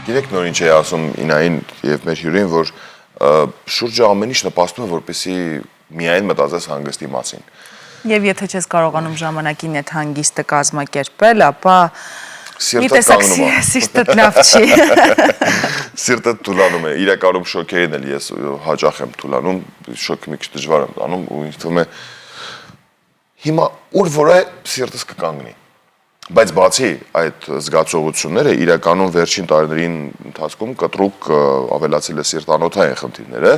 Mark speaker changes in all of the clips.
Speaker 1: Գիտեք նոր ինչ է ասում Ինային եւ մեր հյուրին, որ շուրջը ամեն ինչ նպաստում է, որպեսզի միայն մտածես հանգստի մասին։
Speaker 2: Եվ եթե չես կարողանում ժամանակին այդ հանգիստը կազմակերպել, ապա
Speaker 1: Սիրտը կանգնում է։
Speaker 2: Սիրտդ լավ չի։
Speaker 1: Սիրտը թուլանում է։ Իրականում շոկերին էլ ես հաճախ եմ թուլանում, շոկը մի քիչ դժվար եմ տանում ու ինձ թվում է հիմա ուր որ է սիրտս կկանգնի։ Բայց բացի այդ զգացողությունները իրականում վերջին տարիներին ընթացքում կտրուկ ավելացել է սիրտանոթային խնդիրները,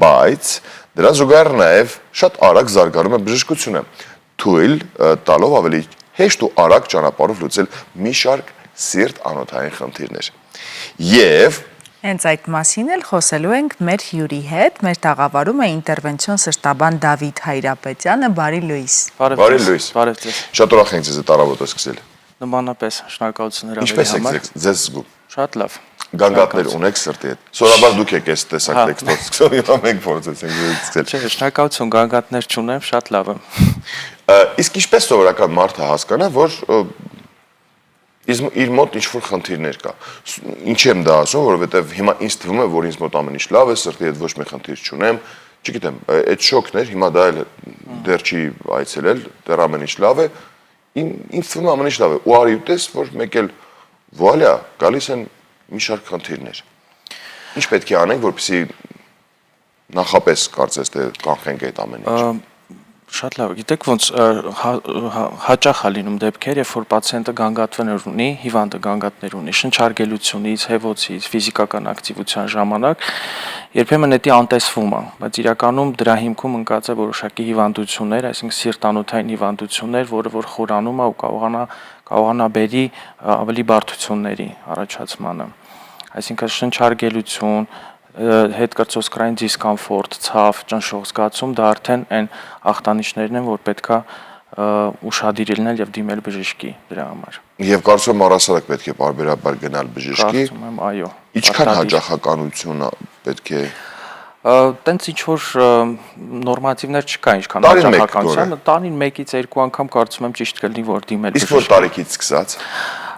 Speaker 1: բայց դրա զուգահեռ նաև շատ արագ զարգանում է բժշկությունը, թույլ տալով ավելի հեշտ ու արագ ճանապարհով լուծել մի շարք սիրտանոթային խնդիրներ։ Եվ
Speaker 2: Հենց այդ մասին էլ խոսելու ենք մեր հյուրի հետ, մեր տաղավարում է ինտերվենցիոն սրտաբան Դավիթ Հայրապետյանը, բարի լույս։
Speaker 1: Բարի լույս։
Speaker 3: Բարև ձեզ։
Speaker 1: Շատ ուրախ ենք ձեզ այդ առավոտը սկսել։
Speaker 3: Նմանապես, շնորհակալություն հրավերի
Speaker 1: Ինչպես
Speaker 3: համար։
Speaker 1: եք ձեզ զգում։
Speaker 3: Շատ լավ։
Speaker 1: Գանգատներ ունեք սրտի հետ։ Սովորաբար դուք եք այս տեսակ տեքստով սկսում, հիմա մենք փորձեցինք զրուցել։
Speaker 3: Չէ, շնորհակալություն, գանգատներ չունեմ, շատ լավ եմ։
Speaker 1: Իսկ ինչպես սովորական մարդը հասկանա, որ իր մոտ ինչ-որ խնդիրներ կա։ Ինչ եմ դա ասում, որովհետև հիմա ինձ թվում է, որ ինձ մոտ ամեն ինչ լավ է, սրտի հետ ոչ մի խնդիր չունեմ, չգիտեմ, այդ շոկներ հիմա դա էլ դեռ չի այցելել, դեռ ամեն ինչ լավ է, ինձ թվում է ամեն ինչ լավ է։ Ու արի ուտես, որ մեկ էլ վուալյա, գալիս են մի շարք խնդիրներ։ Ինչ պետք է անենք, որպեսզի նախապես կարծես թե կանխենք այդ ամեն ինչը։
Speaker 3: Շատ լավ, գիտեք ոնց հաճախ է լինում դեպքեր, երբ որ պացիենտը գանգատվներ ունի, հիվանդը գանգատներ ունի, շնչարգելությունից, հեվոցից, ֆիզիկական ակտիվության ժամանակ, երբեմն դա անտեսվում է, բայց իրականում դրա հիմքում ընկած է որոշակի հիվանդություններ, այսինքն սիրտանոթային հիվանդություններ, որը որ խորանում է ու կարողանա բերի ավելի բարդությունների առաջացմանը։ Այսինքն շնչարգելություն, հետկրծոսկրային դիսկոմֆորտ, ցավ, ճնշող զգացում, դա արդեն այն ախտանիշներն են, որ պետքա ուշադիր լինել եւ դիմել բժշկի դրա համար։
Speaker 1: Եվ կարծում եմ առհասարակ պետք է բարբերաբար գնալ բժշկի։
Speaker 3: Կարծում եմ, այո։
Speaker 1: Ինչքան հաճախականություն պետք է
Speaker 3: տենց ինչ որ նորմատիվներ չկա, ինչքան հաճախականություն, տարին 1-ից 2 անգամ կարծում եմ ճիշտ կլինի, որ դիմել բժշկի։
Speaker 1: Իսկ որ տարիքից սկսած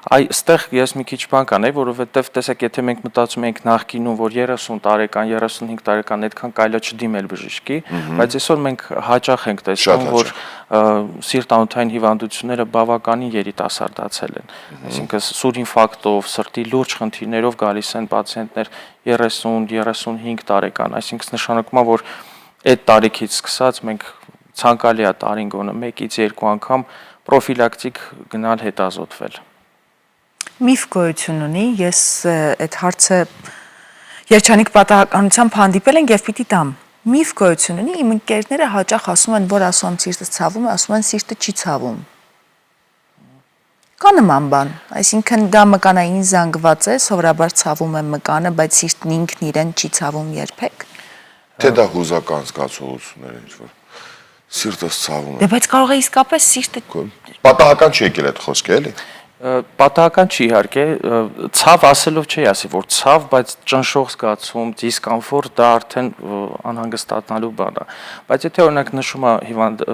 Speaker 3: Այստեղ ես մի քիչ բան կանեի, որովհետև տեսեք, եթե մենք մտածում ենք նախկինում, որ 30 տարեկան, 35 տարեկան այդքան կարելի է չդիմել բժշկի, բայց այսօր մենք հաճախ ենք տեսնում, որ սիրտանոթային հիվանդությունները բավականին երիտասարդացել են։ Այսինքն սուր ինֆարկտով, սրտի լուրջ խնդիրներով գալիս են պացիենտներ 30-35 տարեկան, այսինքն նշանակում է, որ այդ տարիքից սկսած մենք ցանկալի է տարին գոնե 1-ից 2 անգամ պրոֆիլակտիկ գնալ հետազոտվել։
Speaker 2: Միֆ գոյություն ունի, ես այդ հարցը երջանիկ պատահականությամբ հանդիպել ենք եւ պիտի տամ։ Միֆ գոյություն ունի, իմ ընկերները հաճախ ասում են, որ ասում սիրտը ցավում է, ասում են սիրտը չի ցավում։ Կա նման բան, այսինքն դա մկանային զանգված է, սովորաբար ցավում է մկանը, բայց սիրտն ինքն իրեն չի ցավում երբեք։
Speaker 1: Թե դա հուզական զգացողություններ ինչ որ սիրտս ցավում է։
Speaker 2: Դե բայց կարող է իսկապես սիրտը
Speaker 1: Պատահական չի եկել այդ խոսքը, էլի։
Speaker 3: Պատահական չի իհարկե, ցավ ասելով չի ասի, որ ցավ, բայց ճնշող զգացում, դիսկոմֆորտ դա արդեն անհանգստանալու բան է։ Բայց եթե օրինակ նշում է հիվանդ,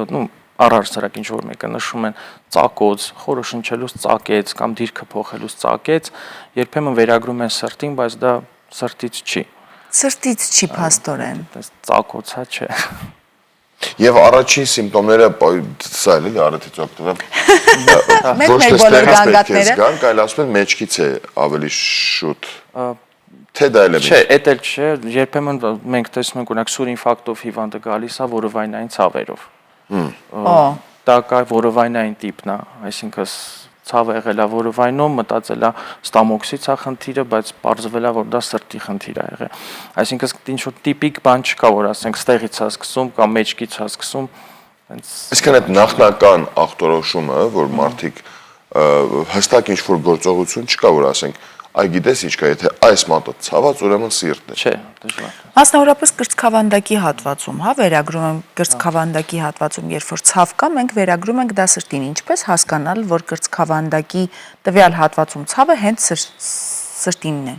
Speaker 3: առհասարակ ինչ որ մեկը նշում են ծակոց, խորը շնչելուց ծակեց կամ դիրքը փոխելուց ծակեց, երբեմն վերագրում են սրտին, բայց դա սրտից չի։
Speaker 2: Սրտից չի փաստորեն։
Speaker 3: Ծակոցա չէ։
Speaker 1: Եվ առաջին սիմպտոմները սա էլի առիթից օգտվեմ։
Speaker 2: Մեր բոլոր գանգատները
Speaker 1: գանք, այլ ասում են մեջքից է ավելի շուտ։ Թե դա էլ է։
Speaker 3: Չէ, դա էլ չէ, երբեմն մենք տեսնում ենք օրինակ սուր ինֆարկտով հիվանդը գալիս է որովայնային ցավերով։ Դա կա որովայնային տիպն է, այսինքն ցավը եղել է որովայնում, մտածել է ստամոքսից է խնդիրը, բայց պարզվել է, որ դա սրտի խնդիր է եղել։ Այսինքն ինչ որ տիպիկ բան չկա, որ ասենք ստեղից է սկսում կամ մեջքից է սկսում,
Speaker 1: Այսինքն այդ նախնական ախտորոշումը, որ մարդիկ հստակ ինչ որ գործողություն չկա, որ ասենք, այ գիտես ինչ կա, եթե այս մատը ցաված, ուրեմն սիրտն է։
Speaker 3: Չէ, դժվար։
Speaker 2: Մասնավորապես կրծքավանդակի հատվածում, վերագրում եմ կրծքավանդակի հատվածում, երբ որ ցավ կա, մենք վերագրում ենք դա սրտին, ինչպես հասկանալ, որ կրծքավանդակի տվյալ հատվածում ցավը հենց սրտինն է։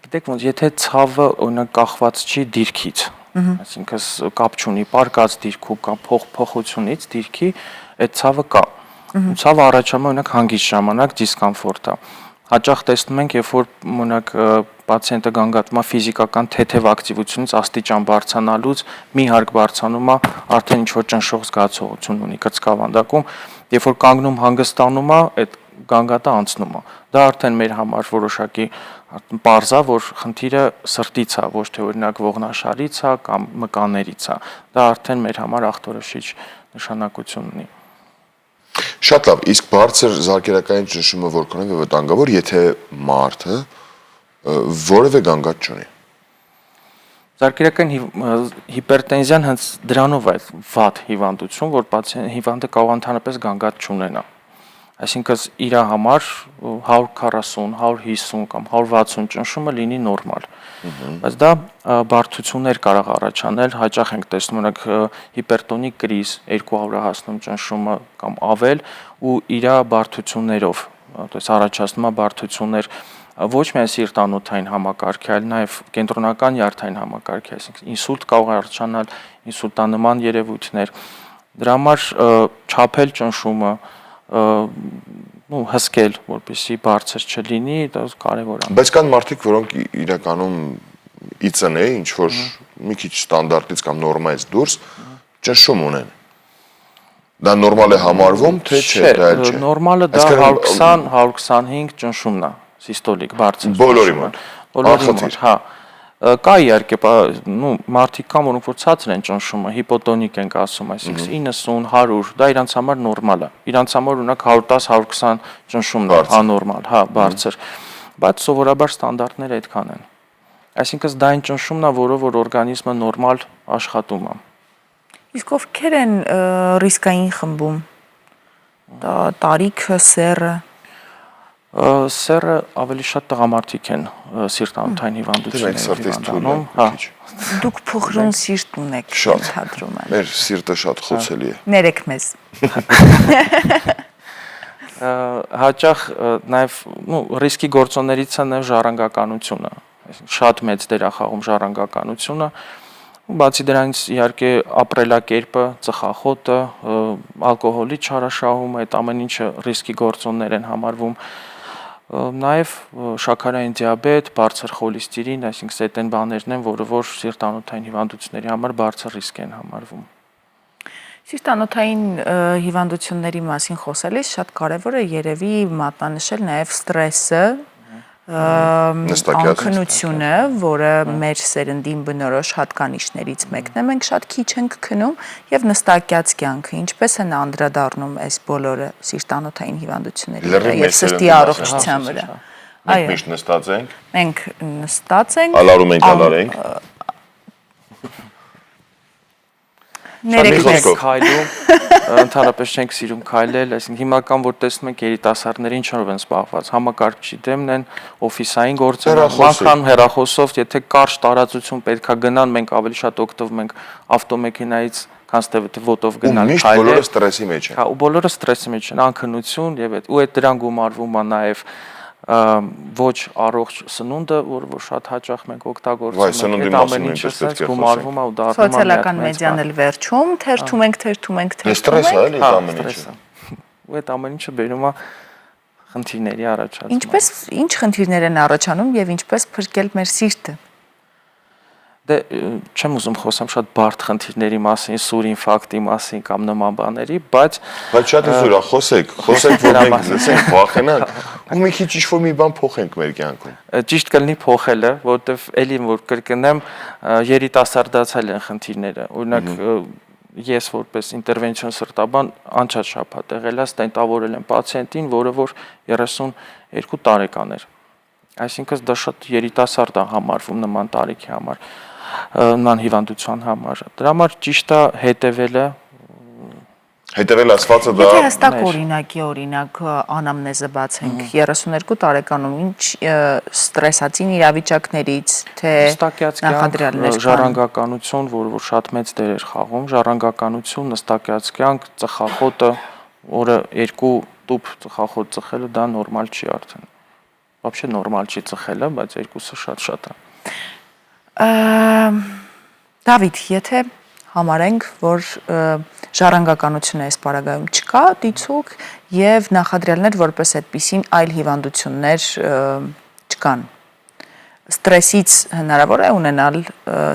Speaker 3: Գիտեք ոնց, եթե ցավը օրինակ կախված չի դիրքից, այսինքն կապ չունի պարկած դիրքում կամ փոխությունից դիրքի, այդ ցավը կա։ Ցավը առաջանում օրինակ հանգիստ ժամանակ դիսկոմֆորտ է։ հաճախ տեսնում ենք, երբ որ մոնակ պացիենտը գանգատվում է ֆիզիկական թեթև ակտիվությունից աստիճան բարձրանալուց մի հարկ բարձրանում է, արդեն ինչ որ ճնշող զգացողություն ունի կրծքավանդակում, երբ որ կանգնում հանգստանում է, այդ գանգատը անցնում է։ Դա արդեն մեր համար որոշակի պարզ է, որ խնդիրը սրտից է, ոչ թե օրինակ ողնաշարից է կամ մկաներից է։ Դա արդեն մեր համար ախտորոշիչ նշանակություն ունի։
Speaker 1: Շատ լավ, իսկ բարձր զարկերակային ճնշումը որքանով է վտանգավոր, եթե մարդը որևէ գանգատ չունի։
Speaker 3: Զարկերակային հիպերտենզիան հենց դրանով է վատ հիվանդություն, որ հիվանդը կարող ընդհանրապես գանգատ չունենա։ Այսինքն իր համար 140, 150 կամ 160 ճնշումը լինի նորմալ։ Բայց դա բարդություններ կարող առաջանել, հաճախ ենք տեսնում օրինակ հիպերտոնիկ կրիզ 200-ը հասնում ճնշումը կամ ավել ու իր բարդություններով, այսինքն առաջացնում է բարդություններ ոչ միայն սիրտանոթային համակարգի, այլ նաև կենտրոնական յարդային համակարգի, այսինքն ինսուլտ կարող է առաջանալ, ինսուլտանման երևույթներ։ Դրա համար չափել ճնշումը հսկել, որպեսզի բարձր չլինի, դա կարևոր է։
Speaker 1: Բայց կան մարդիկ, որոնք իրականում իծն է, ինչ որ մի քիչ ստանդարտից կամ նորմայից դուրս ճնշում ունեն։ Դա նորմալ է համարվում, թե չէ, դա էլ չէ։
Speaker 3: Նորմալը դա 120-125 ճնշումն է, սիստոլիկ բարձր։
Speaker 1: Բոլորի մոտ։
Speaker 3: Բոլորի մոտ, հա։ Կա իհարկե, մարդիկ կան, որոնք որ ցածր են ճնշումը, հիպոտոնիկ ենք ասում, այսինքն 90, 100, դա իրանց համար նորմալ է։ Իրանց համար օրինակ 110-120 ճնշումն է աննորմալ, հա, բարձր։ Բայց սովորաբար ստանդարտները այդքան են։ Այսինքն դա այն ճնշումն է, որով որ օրգանիզմը նորմալ աշխատում է։
Speaker 2: Իսկ ովքեր են ռիսկային խմբում։ Տարիքը, սեռը։
Speaker 3: Սեռը ավելի շատ տղամարդիկ են սիրտանոթային հիվանդությունների հիվանդանում, հա։
Speaker 2: Դուք փոխրուն սիրտ ունեք, ընդհանրում եմ։
Speaker 1: Մեր սիրտը շատ խոցելի է։
Speaker 2: Ներեք մեզ։
Speaker 3: Հաճախ նաև ռիսկի գործոններից է նաև ժառանգականությունը, այսինքն շատ մեծ դեր է խաղում ժառանգականությունը։ Բացի դրանից իհարկե ապրելակերպը, ծխախոտը, ալկոհոլի չարաշահումը, այդ ամեն ինչը ռիսկի գործոններ են համարվում։ Նաև շաքարային դիաբետ, բարձր խոլեստերին, այսինքն այդ այն բաներն են, որը որ սիրտանոթային հիվանդությունների համար բարձր ռիսկ են համարվում։
Speaker 2: Սիրտանոթային հիվանդությունների մասին խոսելիս շատ կարևոր է երևի մատնանշել նաև ստրեսը, անքնությունը, որը մեր սերնդին բնորոշ հատկանիշներից մեկն է, մենք շատ քիչ ենք քնում եւ նստակյաց կյանքը, ինչպես են անդրադառնում այս բոլորը սիրտանոթային հիվանդությունների վրա եւ սրտի առողջության վրա։
Speaker 1: Մենք միշտ նստած ենք։
Speaker 2: Մենք նստած ենք։
Speaker 1: Ալարում ենք, ալարենք։
Speaker 3: Ներեք քայլում, ընդհանրապես չենք սիրում քայլել, այսինքն հիմնական որ տեսնում ենք երիտասարդները ինչով են զբաղված, համակարգչի դեմն են, օֆիսային գործեր, մանկան հեռախոսով, եթե կարճ տարածություն պետքա գնան, մենք ավելի շատ օգտվում ենք ավտոմեքենայից, քան թե ոտով գնալ
Speaker 1: քայլել։ Ու միշտ բոլորը ստրեսի մեջ են։
Speaker 3: Հա, ու բոլորը ստրեսի մեջ են, անքնություն եւ այդ, ու այդ դրան գումարվում է նաեւ ոչ առողջ սնունդը, որ շատ հաճախ մենք օգտագործում ենք, այդ ամեն ինչը sense գումարվում է ու դառնում է
Speaker 2: սոցիալական մեդիան էլ վերջում թերթում ենք։
Speaker 1: Ստրես է էլի այդ ամեն ինչը։
Speaker 3: Ու այդ ամեն ինչը բերում է խնդիրների առաջացման։
Speaker 2: Ինչ խնդիրներ են առաջանում եւ ինչպես փրկել մեր սիրտը։
Speaker 3: Դե չեմ ուզում խոսեմ շատ բարդ խնդիրների մասին, սուր ինֆարկտի մասին կամ նման բաների, բայց
Speaker 1: շատ զուր է, խոսեք, որ մենք լսենք, վախենանք, ու մի քիչ ինչ-որ մի բան փոխենք մեր կյանքում։
Speaker 3: Ճիշտ կլինի փոխելը, որովհետև էլի որ կրկնեմ, երիտասարդացել են խնդիրները։ Օրինակ ես որպես ինտերվենցիոն սրտաբան անցած շաբաթ եղելած տենտավորել եմ պացիենտին, որը որ 32 տարեկան էր։ Այսինքն դա շատ երիտասարդ է համարվում նման տարիքի համար, նման հիվանդության համար։ Դրա համար ճիշտ է
Speaker 1: հետևել ասվածը դա։
Speaker 2: Եթե հստակ օրինակի օրինակ անամնեզը բացենք 32 տարեկանում ինչ ստրեսացին իրավիճակներից, թե նախադրյալներ կան։
Speaker 3: Ժառանգականություն, որ շատ մեծ դեր էր խաղում, ժառանգականություն, նստակյաց կյանք, ծխախոտը, օրը 2 տուփ ծխախոտ ծխելը դա նորմալ չի արդեն։ Вообще նորմալ չի ծխելը, բայց երկուսը շատ է։
Speaker 2: Դավիթ, եթե համարենք, որ ժառանգականությունը այս պարագայում չկա, դիցուկ եւ նախադրյալներ որպես այդպիսին այլ հիվանդություններ չկան։ Ստրեսից հնարավոր է ունենալ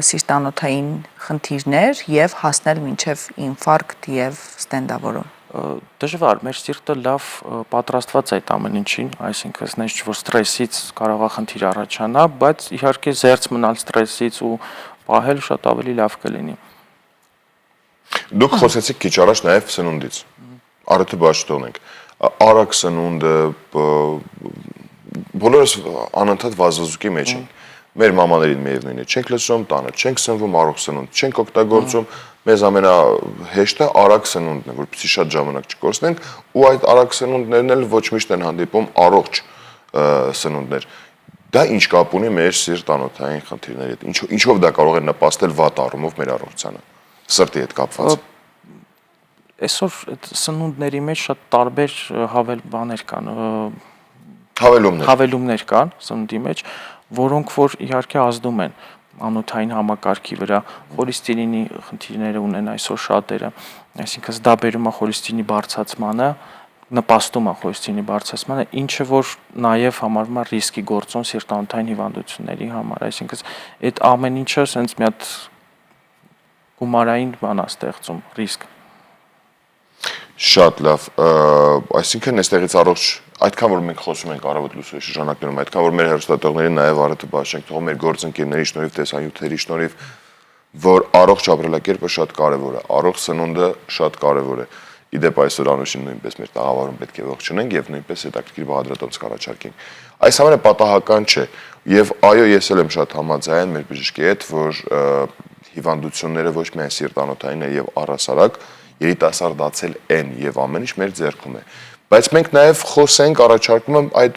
Speaker 2: սիրտանոթային խնդիրներ եւ հասնել մինչեւ ինֆարկտ եւ ստենդավորում։
Speaker 3: Դժվար, մեր սիրտը լավ պատրաստված է այդ ամեն ինչին, այսինքն ասենք որ ստրեսից կարող է խնդիր առաջանա, բայց իհարկե զերծ մնալ ստրեսից ու պահել շատ ավելի լավ կլինի։
Speaker 1: Դուք խոսեցիք քիչ առաջ նաև սնունդից։ Առիթը բաց չթողնենք։ Արագ սնունդը բոլորս անընդհատ վազվզուկի մեջ ենք։ Մեր մամաներին միևնույն է, չենք լսում, տանը չենք սնվում, առողջ սնունդ չենք օգտագործում, մեզ ամենահեշտը արագ սնունդն է, որպեսզի շատ ժամանակ չկորցնենք, ու այդ արագ սնունդներն էլ ոչ միշտ են հանդիպում առողջ սնունդներ։ Դա ինչ կապ ունի մեր սիրտանոթային խնդիրների հետ։ Ինչով դա կարող է նպաստել վատ առումով մեր առողջությանը, սրտի հետ կապված։
Speaker 3: Այսօր այդ սնունդների մեջ շատ տարբեր բաներ կան, հավելումներ կան սնունդի մեջ, որոնք որ իհարկե ազդում են անոթային համակարգի վրա, խոլեստերինի խնդիրները ունեն այսօր շատերը, այսինքն դա բերում է խոլեստերինի բարձրացմանը, նպաստում է խոլեստերինի բարձրացմանը, ինչը որ նաև համարվում է ռիսկի գործոն սիրտանոթային հիվանդությունների համար, այսինքն այդ ամեն ինչը sense մի հատ գումարային բան է ստեղծում, ռիսկ։
Speaker 1: Շատ լավ, այսինքն այստեղից առողջ, այդքան որ մենք խոսում ենք առավոտ լուսոյի շրջանակներում, այդքան որ մեր հեռուստատողներին նաև առիթը բաց ենք թողում մեր գործընկերների շնորհիվ, տեսանյութերի շնորհիվ, որ առողջ ապրելակերպը շատ կարևոր է, առողջ սնունդը շատ կարևոր է։ Իդեպ այսօր Անուշին նույնպես մեր տաղավարում պետք է ողջունենք եւ նույնպես հետաքրքիր բաղադրատոմս կառաջարկենք։ Այս ամենը պատահական չէ եւ այո, ես էլ եմ շատ համաձայն մեր բժշկի հետ, որ հիվանդությունները ոչ միայն սիրտանոթային է եւ առհասարակ երիտասարդացել են եւ ամեն ինչ մեր ձեռքում է։ Բայց մենք նաեւ խոսենք, առաջարկում եմ այդ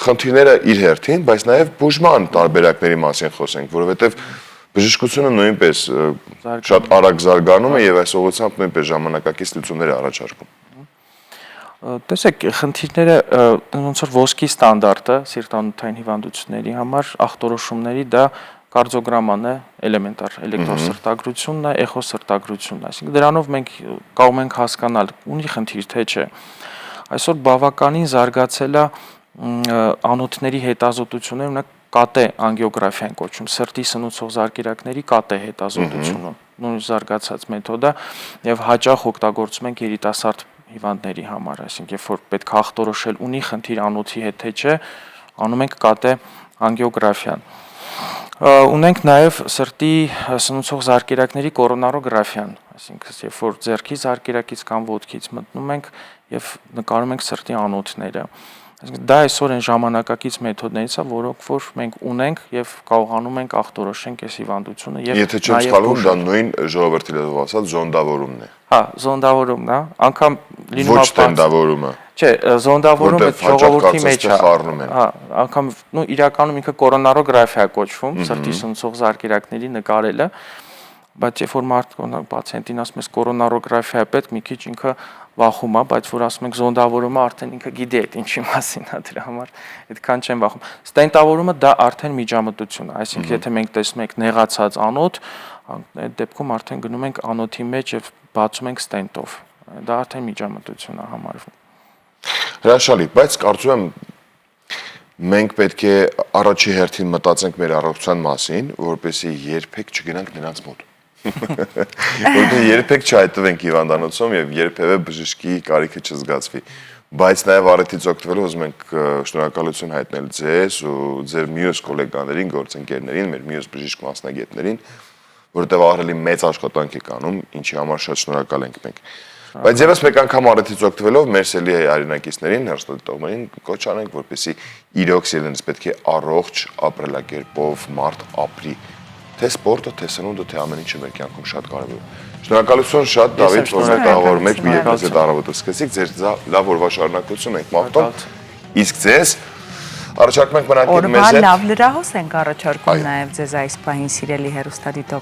Speaker 1: խնդիրները իր հերթին, բայց նաեւ բուժման տարբերակների մասին խոսենք, որովհետեւ բժշկությունը նույնպես շատ արագ զարգանում է եւ այս ուղղությամբ նույնպես ժամանակակից լուծումներ է առաջարկում։
Speaker 3: Տեսեք, խնդիրները ոնց որ ոսկի ստանդարտը սիրտանոթային հիվանդությունների համար ախտորոշումների դա կարդիոգրաման է, էլեմենտար էլեկտրոսրտագրությունն է, էխոսրտագրությունն է, այսինքն դրանով մենք կարող ենք հասկանալ ունի խնդիր թե չէ։ Այսօր բավականին զարգացել է անոթների հետազոտությունը, օրինակ կատե անգիոգրաֆիա են կոչում, սրտի սնուցող զարկերակների կատե հետազոտությունը, նույն զարգացած մեթոդ է եւ հաճախ օգտագործում ենք երիտասարդ հիվանդների համար, այսինքն երբ որ պետք է ախտորոշել ունի խնդիր անոթի հետ թե չէ, անում ենք կատե անգիոգրաֆիան։ Ունենք նաև սրտի սնուցող զարկերակների կորոնարոգրաֆիան, այսինքն երբ որ ձեռքի զարկերակից կամ ոտքից մտնում ենք եւ նկարում ենք սրտի անոթները։ Այսինքն դա այսօր այն ժամանակակից մեթոդներից է, որոնք որ մենք ունենք եւ կարողանում ենք ախտորոշենք այս հիվանդությունը եւ
Speaker 1: եթե չեմ սխալվում, դա նույն ժողովրդի լեզվով ասած զոնդավորումն է։
Speaker 3: Հա, զոնդավորումն է, անգամ լինում
Speaker 1: է ստենդավորումը։
Speaker 3: Չէ, զոնդավորումը ժողովրդի մեջ է։
Speaker 1: Հա,
Speaker 3: անգամ իրականում ինքը կորոնարոգրաֆիա կոչվում, սրտի սնուցող զարկերակների նկարելը, բայց երբ որ մարդը պացիենտին ասում ես կորոնարոգրաֆիա է պետք, մի քիչ ինքը վախում է, բայց որ ասում ենք զոնդավորումը արդեն ինքը գիտի այդ ինչի մասին է, դրա համար այդքան չեն վախում։ Ստենտավորումը դա արդեն միջամտություն է, այսինքն եթե մենք տեսնում ենք նեղացած անոթ, այդ դեպքում արդեն գնում ենք անոթի մեջ եւ բացում ենք ստենտով։ Դա արդեն միջամտություն է համարվում։
Speaker 1: Հրաշալի, բայց կարծում եմ մենք պետք է առաջի հերթին մտածենք մեր առողջության մասին, որպեսզի երբեք չգնանք նրանց մոտ։ Որտեղ երբեք չհայտնվենք հիվանդանոցում եւ երբեւե բժշկի կարիքը չզգացվի, բայց նաեւ առիթից օգտվելով ուզում ենք շնորհակալություն հայտնել ձեզ ու ձեր մյուս գոլեգաներին, գործընկերներին, մեր մյուս բժիշկ մասնագետներին, որտեղ ահռելի մեծ աշխատանք եք անում, ինչի համար շատ շնորհակալ ենք մենք։ Բայց եւս մեկ անգամ առիթից օգտվելով մեր սելի հայրենակիցներին, հեռուստադիտողներին կոչ անենք, որպեսզի իրոք իրենց պետք է առողջ ապրելակերպով մարդ ապրի։ Թե սպորտը, թե սնունդը, թե ամեն ինչը մեր կյանքում շատ կարևոր է։ Շնորհակալություն շատ Դավիթ, որ մեր տաղավարում եք, մի եկած այդ առավոտը սկսեցիք, ձեր լավ օրվա շարունակություն ենք մաղթում։ Իսկ ձեզ առաջարկում ենք մնալ մեզ հետ։
Speaker 2: Օրվա լավ լրահոս ենք առաջարկում նաև ձեզ այս պահին սիրելի հեռուստադիտող